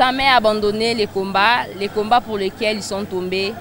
jamais abandonné les combats pour lesquels ils sont tombés.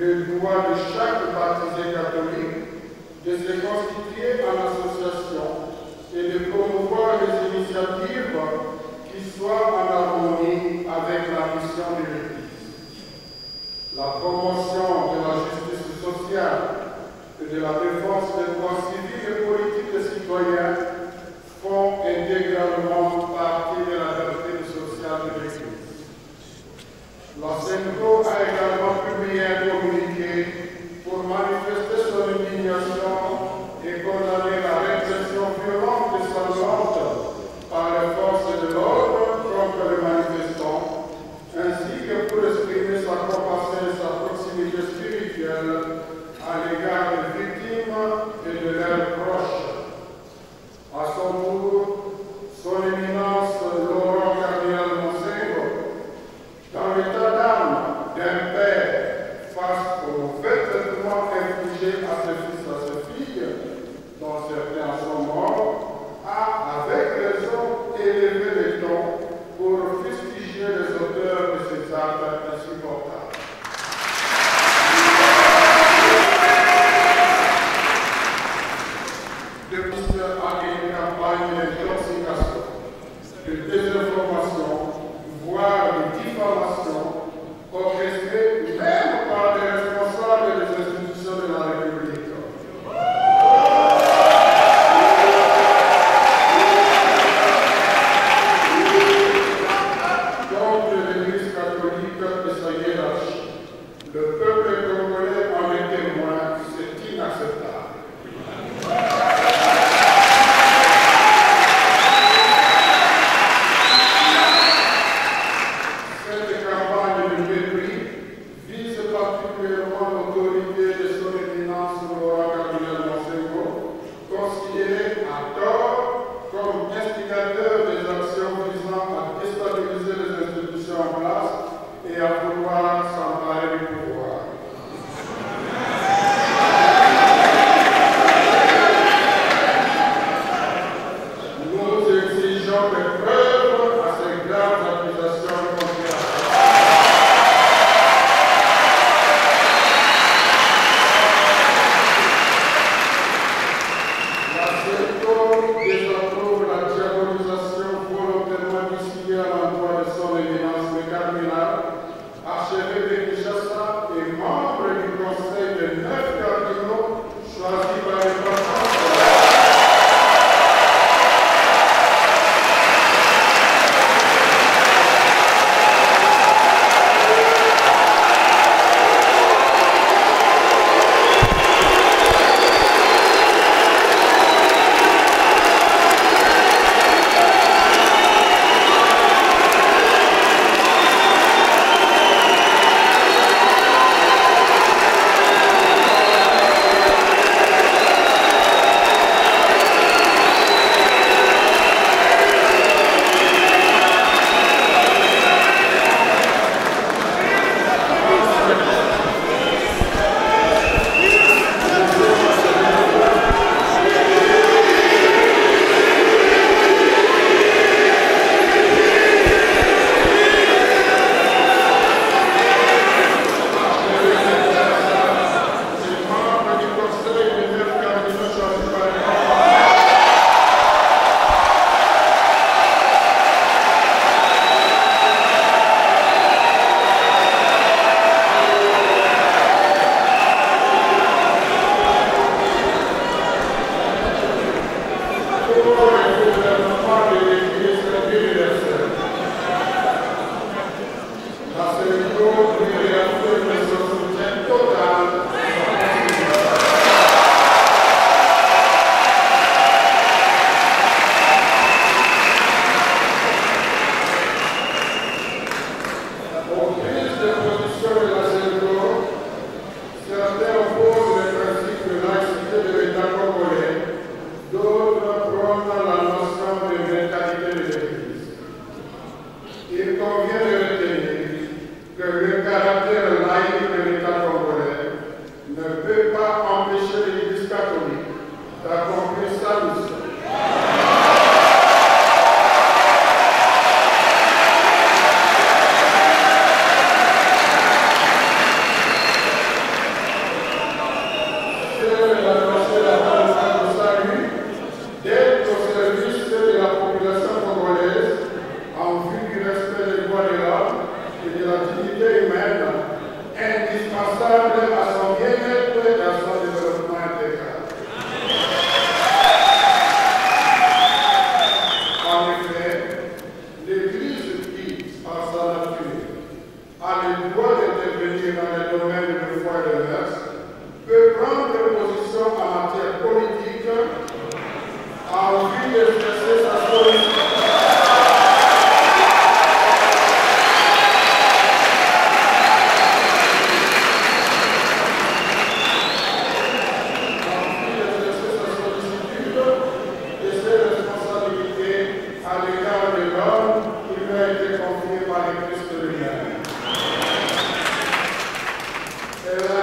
le droit de chaque baptisé catholique de se constituer en association et de promouvoir les initiatives qui soient en harmonie avec la mission de l'Église. La promotion de la justice sociale et de la défense des droits civils et politiques des citoyens font intégralement partie de la doctrine sociale de l'Église. La CENCO a également publié un communiqué pour manifester son indignation et condamner la répression violente et sanglante par les forces de l'ordre contre les manifestants, ainsi que pour exprimer sa compassion et sa proximité spirituelle à l'égard des victimes et de leurs proches. À son tour, son éminence Laurent Cardinal Monsengo, dans l'état d'âme d'un père face aux faits traitements infligés à ses fils et à ses filles, dont certains sont morts, a avec raison élevé les tons pour fustiger les auteurs de ces actes insupportables. Depuis a une campagne d'intoxication, de désinformation, voire de diffamation, orchestrée même par les responsables des institutions de la République. Contre l'Église catholique et sa hiérarchie, le peuple congolais en est témoin, c'est inacceptable. Et à vouloir s'emparer du pouvoir.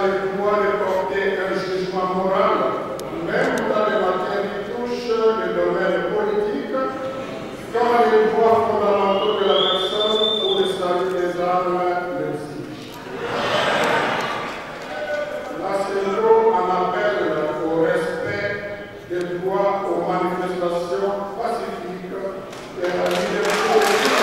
le droit de porter un jugement moral, même dans les matières qui touchent le domaine politique, quand les droits fondamentaux de la personne ou le salut des âmes l'exigent. La CEDO en appelle au respect des droits aux manifestations pacifiques et à la liberté de vie.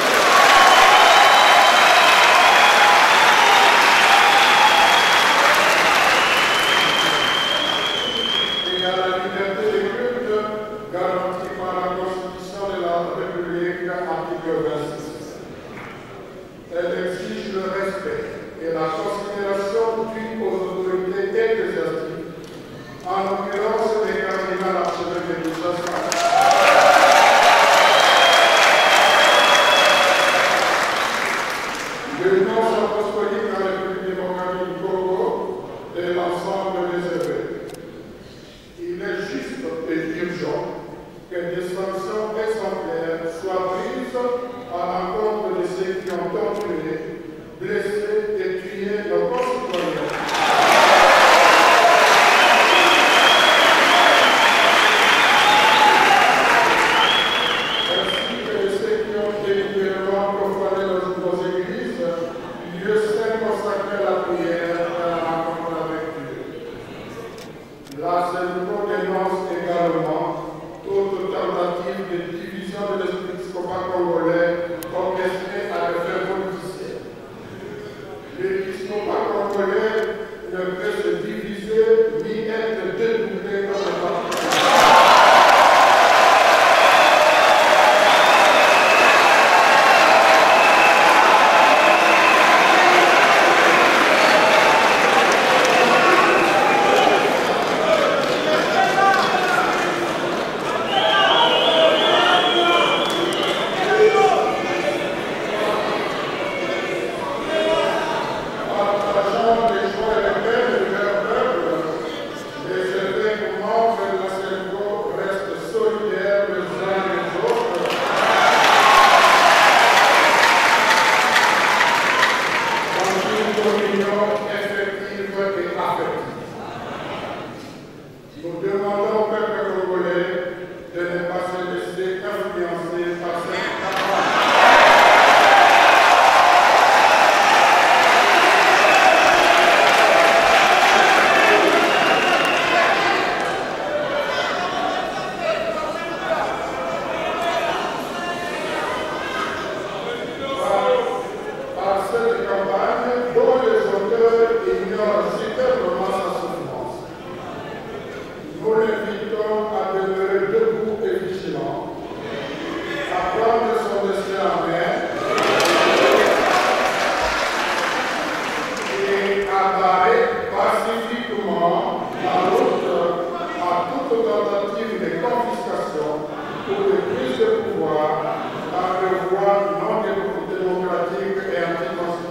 Elle exige le respect et la considération due aux autorités ecclésiastiques, en l'occurrence les cardinals archevêques de Kinshasa. L'Union apostolique en République démocratique du Congo et l'ensemble des évêques. Il est juste et urgent que des sanctions exemplaires soient prises à l'encontre de ceux qui ont torturé, blessé et tué nos concitoyens. Ainsi que de ceux qui ont délibérément profané nos églises, lieux saints consacrés à la prière et à la rencontre avec Dieu. La CEDO dénonce également toute tentative de division de l'épiscopat congolais orchestrée à des fins politiciennes. L'épiscopat congolais ne peut se diviser ni être dédoublé comme le parti. Nous demandons au peuple congolais de ne pas se laisser influencer par cette campagne. Par cette campagne, dont les auteurs ignorent superbement sa souffrance. Nous l'invitons à demeurer debout et vigilant, à prendre son destin en main et à barrer pacifiquement la route à toute tentative de confiscation ou de prise de pouvoir par des voies non démocratiques et anticonstitutionnelles.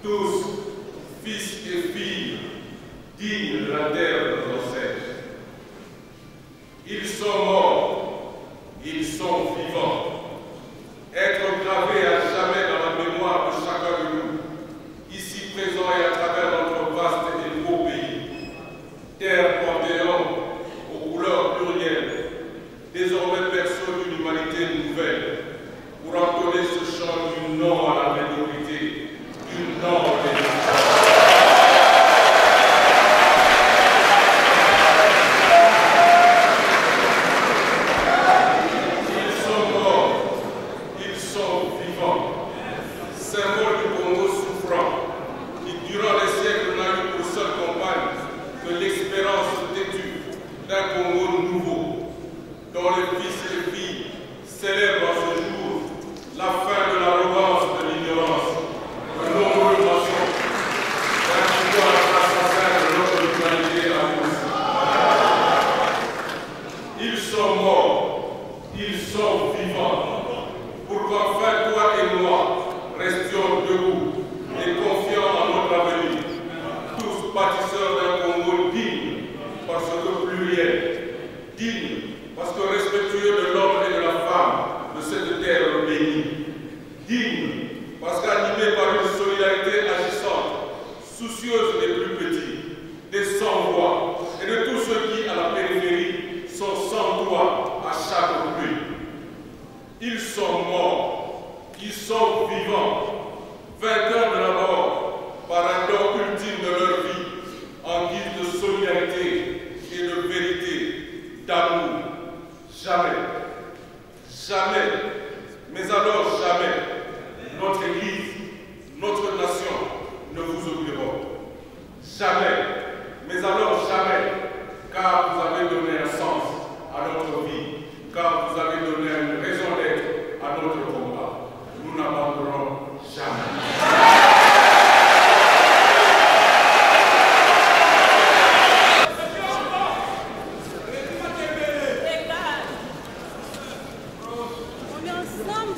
tous, fils et filles, dignes de la terre de nos ancêtres. Ils sont morts, ils sont vivants. Être gravés à jamais dans la mémoire de chacun de nous, ici présents et à travers notre vaste et beau pays. Terre Panthéon, aux couleurs plurielles, désormais berceau d'une humanité nouvelle, pour entonner ce chant du non à la médiocrité, du non au bénéfice. Symbole du Congo souffrant, qui durant les siècles n'a eu pour seule compagne que l'expérience têtue d'un Congo nouveau, dont les fils et les filles célèbrent en ce jour la fin de l'arrogance de l'ignorance, de nombreux mensonges, d'un pouvoir assassin de notre humanité à tous. Ils sont morts, ils sont vivants, pour qu'enfin toi et moi, restions debout et confiants en notre avenir, tous bâtisseurs d'un Congo digne, parce que pluriel, digne, parce que respectueux de l'homme et de la femme de cette terre bénie, digne, parce qu'animé par une solidarité agissante, soucieuse des plus petits, des sans-voix et de tous ceux qui, à la périphérie, sont sans toit à chaque pluie. Ils sont morts. Ils sont vivants, vainqueurs de la mort, par un don ultime de leur vie, en guise de solidarité et de vérité, d'amour. Jamais, jamais, mais alors jamais, notre Église, notre nation ne vous oublieront. Jamais, mais alors jamais, car vous avez donné un sens à notre vie, car vous avez donné une raison d'être à notre combat. Nous n'abandonnerons jamais. On est ensemble.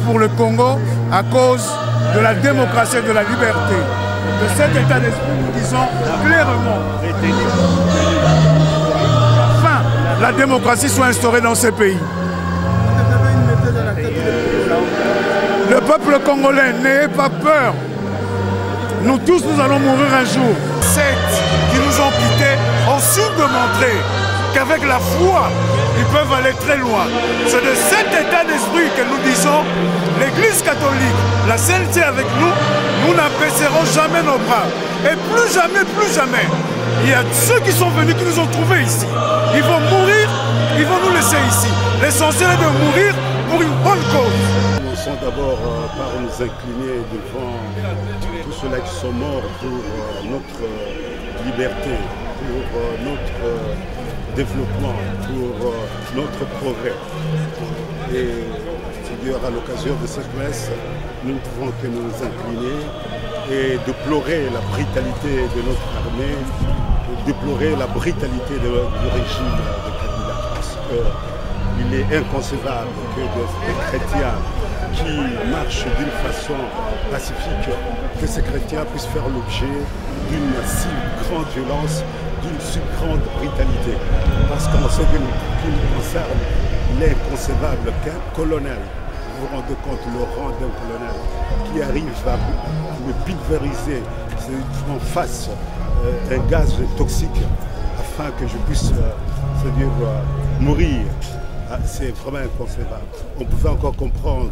Pour le Congo à cause de la démocratie et de la liberté. De cet état d'esprit, nous disons clairement enfin la démocratie soit instaurée dans ces pays. Le peuple congolais, n'ayez pas peur. Nous tous, nous allons mourir un jour. Ceux qui nous ont quittés ont su démontrer qu'avec la foi, ils peuvent aller très loin. C'est de cet état d'esprit que nous disons, l'Église catholique, la CNC avec nous, nous n'abaisserons jamais nos bras. Et plus jamais, il y a ceux qui sont venus, qui nous ont trouvés ici. Ils vont mourir, ils vont nous laisser ici. L'essentiel est de mourir pour une bonne cause. Nous sommes d'abord par nous incliner devant tous ceux-là qui sont morts pour notre liberté, pour notre développement, pour notre progrès. Et Seigneur, à l'occasion de cette messe, nous ne pouvons que nous incliner et déplorer la brutalité de notre armée, déplorer la brutalité du régime de Kabila. Parce qu'il est inconcevable que des chrétiens qui marchent d'une façon pacifique, que ces chrétiens puissent faire l'objet d'une si grande violence, d'une si grande brutalité. Parce qu'en ce qui nous concerne, il est inconcevable qu'un colonel, vous vous rendez compte le rang d'un colonel, qui arrive à me pulvériser en face un gaz toxique afin que je puisse mourir. C'est vraiment inconcevable. On pouvait encore comprendre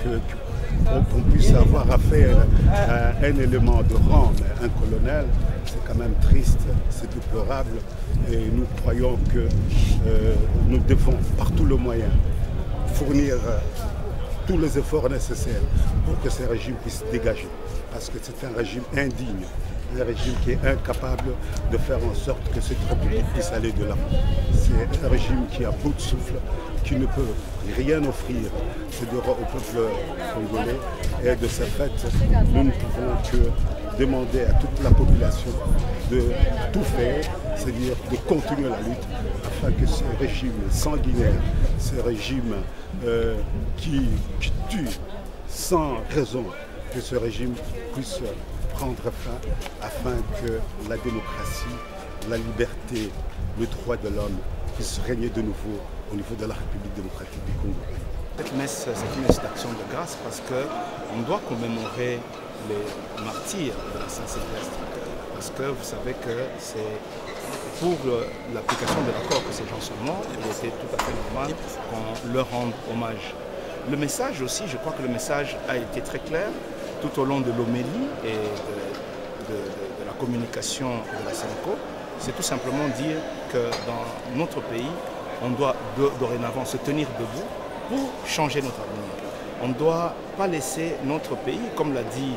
qu'on puisse avoir affaire à un élément de rang, mais un colonel, c'est quand même triste, c'est déplorable. Et nous croyons que nous devons, par tous les moyens, fournir tous les efforts nécessaires pour que ce régime puisse dégager. Parce que c'est un régime indigne, un régime qui est incapable de faire en sorte que cette république puisse aller de l'avant. C'est un régime qui a bout de souffle, qui ne peut rien offrir au peuple congolais. Et de ce fait, nous ne pouvons que demander à toute la population de tout faire, c'est-à-dire de continuer la lutte, afin que ce régime sanguinaire, ce régime qui tue sans raison, que ce régime puisse prendre fin, afin que la démocratie, la liberté, le droit de l'homme puissent régner de nouveau au niveau de la République démocratique du Congo. Cette messe, c'est une messe d'action de grâce parce qu'on doit commémorer les martyrs de la Saint-Sylvestre. Parce que vous savez que c'est pour l'application de l'accord que ces gens sont morts, il était tout à fait normal qu'on leur rende hommage. Le message aussi, je crois que le message a été très clair tout au long de l'homélie et de la communication de la Sénéco. C'est tout simplement dire que dans notre pays, on doit dorénavant se tenir debout pour changer notre avenir. On ne doit pas laisser notre pays, comme l'a dit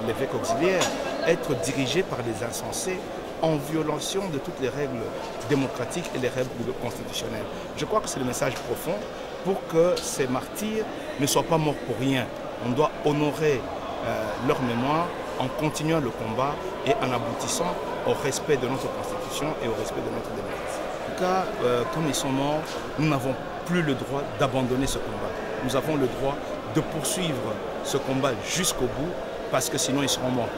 l'évêque auxiliaire, être dirigé par les insensés en violation de toutes les règles démocratiques et les règles constitutionnelles. Je crois que c'est le message profond pour que ces martyrs ne soient pas morts pour rien. On doit honorer leur mémoire en continuant le combat et en aboutissant au respect de notre constitution et au respect de notre démocratie. En tout cas, comme ils sont morts, nous n'avons plus le droit d'abandonner ce combat. Nous avons le droit de poursuivre ce combat jusqu'au bout, parce que sinon ils seront morts.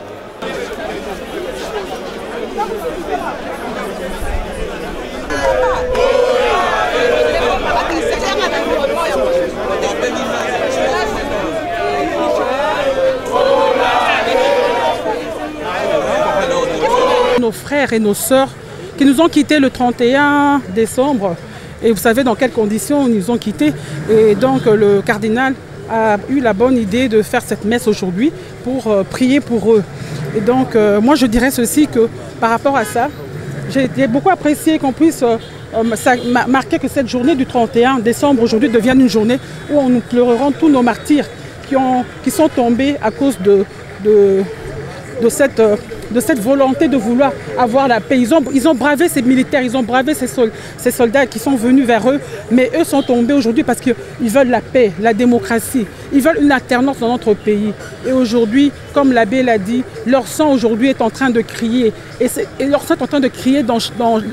Nos frères et nos sœurs qui nous ont quittés le 31 décembre, et vous savez dans quelles conditions ils nous ont quittés. Et donc le cardinal a eu la bonne idée de faire cette messe aujourd'hui pour prier pour eux. Et donc moi je dirais ceci, que par rapport à ça, j'ai beaucoup apprécié qu'on puisse marquer que cette journée du 31 décembre aujourd'hui devienne une journée où nous pleurerons tous nos martyrs qui sont tombés à cause de cette volonté de vouloir avoir la paix. Ils ont bravé ces militaires, ils ont bravé ces soldats qui sont venus vers eux, mais eux sont tombés aujourd'hui parce qu'ils veulent la paix, la démocratie. Ils veulent une alternance dans notre pays. Et aujourd'hui, comme l'abbé l'a dit, leur sang aujourd'hui est en train de crier. Et leur sang est en train de crier dans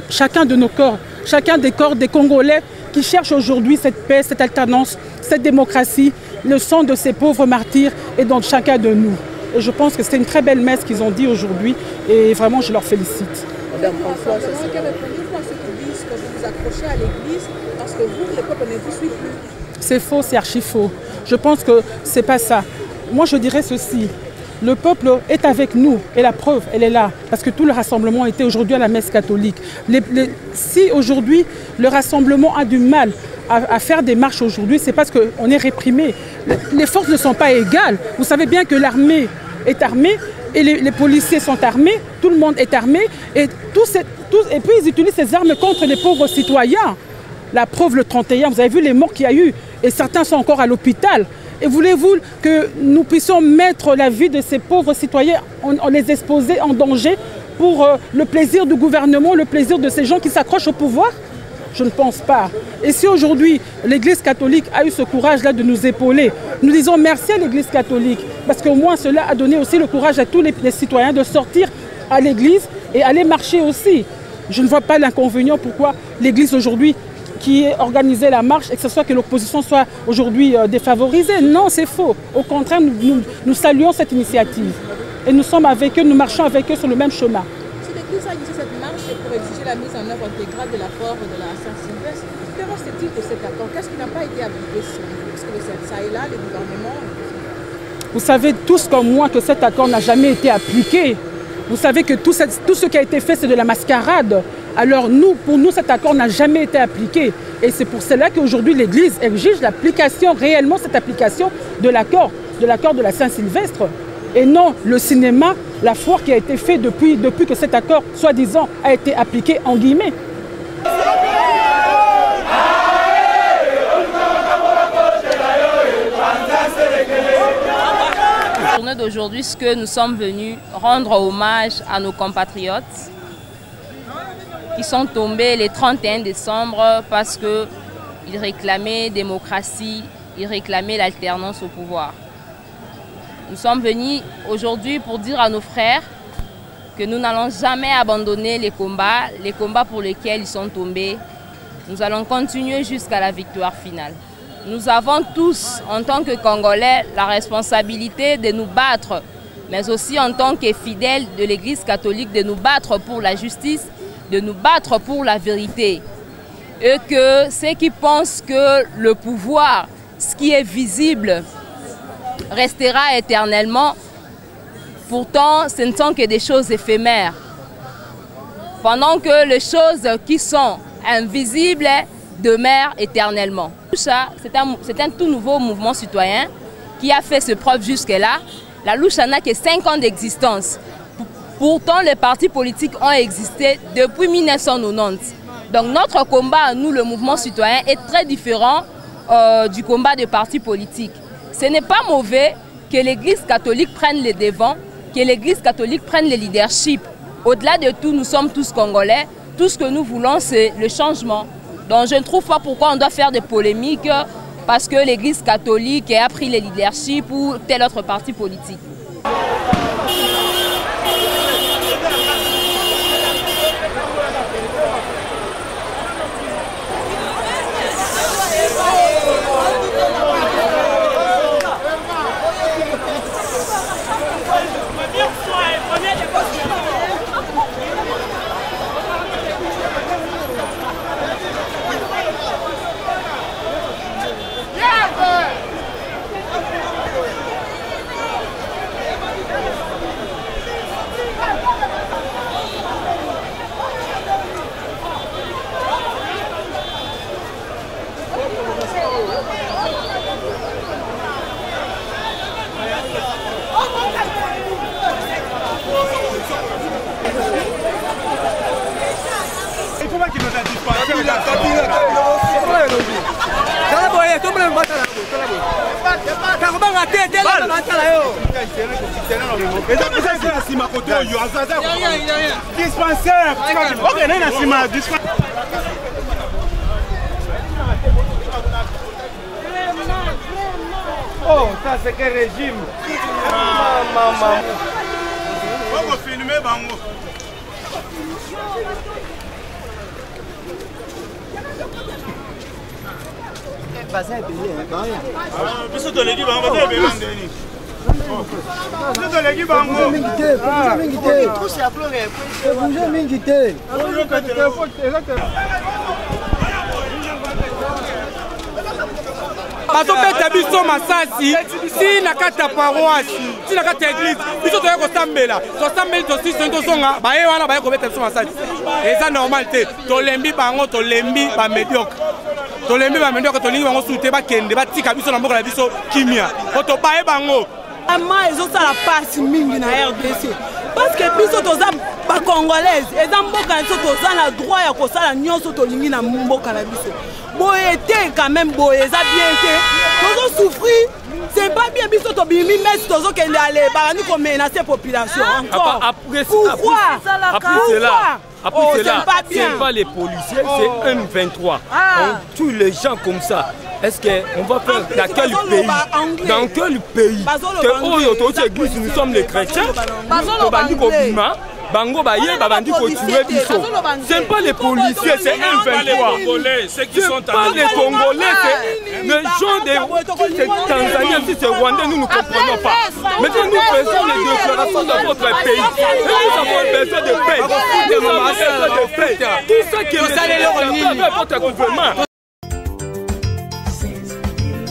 chacun de nos corps, chacun des corps des Congolais qui cherchent aujourd'hui cette paix, cette alternance, cette démocratie. Le sang de ces pauvres martyrs est dans chacun de nous. Et je pense que c'est une très belle messe qu'ils ont dit aujourd'hui et vraiment je leur félicite. Madame François, que répondez-vous à ceux qui disent que vous vous accrochez à l'église parce que vous, le peuple ne vous suit plus? C'est faux, c'est archi faux. Je pense que c'est pas ça. Moi je dirais ceci. Le peuple est avec nous et la preuve, elle est là. Parce que tout le rassemblement était aujourd'hui à la messe catholique. Si aujourd'hui le rassemblement a du mal à faire des marches aujourd'hui, c'est parce qu'on est réprimé. Les forces ne sont pas égales. Vous savez bien que l'armée est armée et les policiers sont armés, tout le monde est armé. Et puis ils utilisent ces armes contre les pauvres citoyens. La preuve, le 31, vous avez vu les morts qu'il y a eu. Et certains sont encore à l'hôpital. Et voulez-vous que nous puissions mettre la vie de ces pauvres citoyens, en les exposer en danger pour le plaisir du gouvernement, le plaisir de ces gens qui s'accrochent au pouvoir? Je ne pense pas. Et si aujourd'hui l'Église catholique a eu ce courage-là de nous épauler, nous disons merci à l'Église catholique, parce qu'au moins cela a donné aussi le courage à tous les citoyens de sortir à l'Église et aller marcher aussi. Je ne vois pas l'inconvénient pourquoi l'Église aujourd'hui qui ait organisé la marche et que ce soit que l'opposition soit aujourd'hui défavorisée. Non, c'est faux. Au contraire, nous saluons cette initiative. Et nous sommes avec eux, nous marchons avec eux sur le même chemin. Si l'Église a initié cette marche, c'est pour exiger la mise en œuvre intégrale de l'accord de la Saint-Sylvestre. Que reste-t-il de cet accord? Qu'est-ce qui n'a pas été appliqué? Parce que ça est là, les gouvernements... Vous savez tous comme moi que cet accord n'a jamais été appliqué. Vous savez que tout ce qui a été fait, c'est de la mascarade. Alors pour nous, cet accord n'a jamais été appliqué. Et c'est pour cela qu'aujourd'hui, l'Église exige l'application, réellement cette application de l'accord de la Saint-Sylvestre. Et non le cinéma, la foire qui a été faite depuis que cet accord, soi-disant, a été appliqué en guillemets. La journée d'aujourd'hui, ce que nous sommes venus rendre hommage à nos compatriotes qui sont tombés le 31 décembre parce qu'ils réclamaient démocratie, ils réclamaient l'alternance au pouvoir. Nous sommes venus aujourd'hui pour dire à nos frères que nous n'allons jamais abandonner les combats pour lesquels ils sont tombés. Nous allons continuer jusqu'à la victoire finale. Nous avons tous, en tant que Congolais, la responsabilité de nous battre, mais aussi en tant que fidèles de l'Église catholique, de nous battre pour la justice, de nous battre pour la vérité. Et que ceux qui pensent que le pouvoir, ce qui est visible, restera éternellement, pourtant ce ne sont que des choses éphémères. Pendant que les choses qui sont invisibles demeurent éternellement. C'est un tout nouveau mouvement citoyen qui a fait ses preuves jusque-là. La Loucha n'a que 5 ans d'existence. Pourtant, les partis politiques ont existé depuis 1990. Donc notre combat, nous, le mouvement citoyen, est très différent du combat des partis politiques. Ce n'est pas mauvais que l'Église catholique prenne les devants, que l'Église catholique prenne le leadership. Au-delà de tout, nous sommes tous Congolais. Tout ce que nous voulons, c'est le changement. Donc je ne trouve pas pourquoi on doit faire des polémiques parce que l'Église catholique a pris le leadership ou tel autre parti politique. Oh, ça c'est quel régime? Maman. On va filmer, bango. Biso to legi bango te be mandeni. Biso to legi bango. Tout c'est à pleurer. Bonjour mingité. Bonjour que téléphone exactement. Bato peta biso masasi si na kata paroisse si na kata église biso toye kosambela tosambeli tosi tozonga baye wana baye kobeta biso masasi eza normal te tolembi bango tolembi bamédiocre tolingi bango sute bakende batika biso na mboka na biso kimia po tobaye bango ama ezosala pasi mingi na RDC parce que biso toza bacongolaise eza mboka na biso toza na droit ya kosala nyonso tolingi na mboka na biso boye te quand même boye eza bien te tozosouffrir c'est pas bien biso tobimi mesi tozokende ale barani komenace population encore pourquoi Après cela, c'est pas les policiers, c'est M23. On tue les gens comme ça. Est-ce qu'on va faire dans quel pays? Dans quel pays? Nous sommes les chrétiens. Bango baye babandi continuer biso. C'est pas les policiers, c'est M23. C'est pas les Congolais, c'est les gens des Tanzaniens, si c'est Rwandais, nous ne comprenons pas. Maintenant nous faisons les déclarations dans votre pays. Et nous avons besoin de paix. Tout ça qui est votre gouvernement.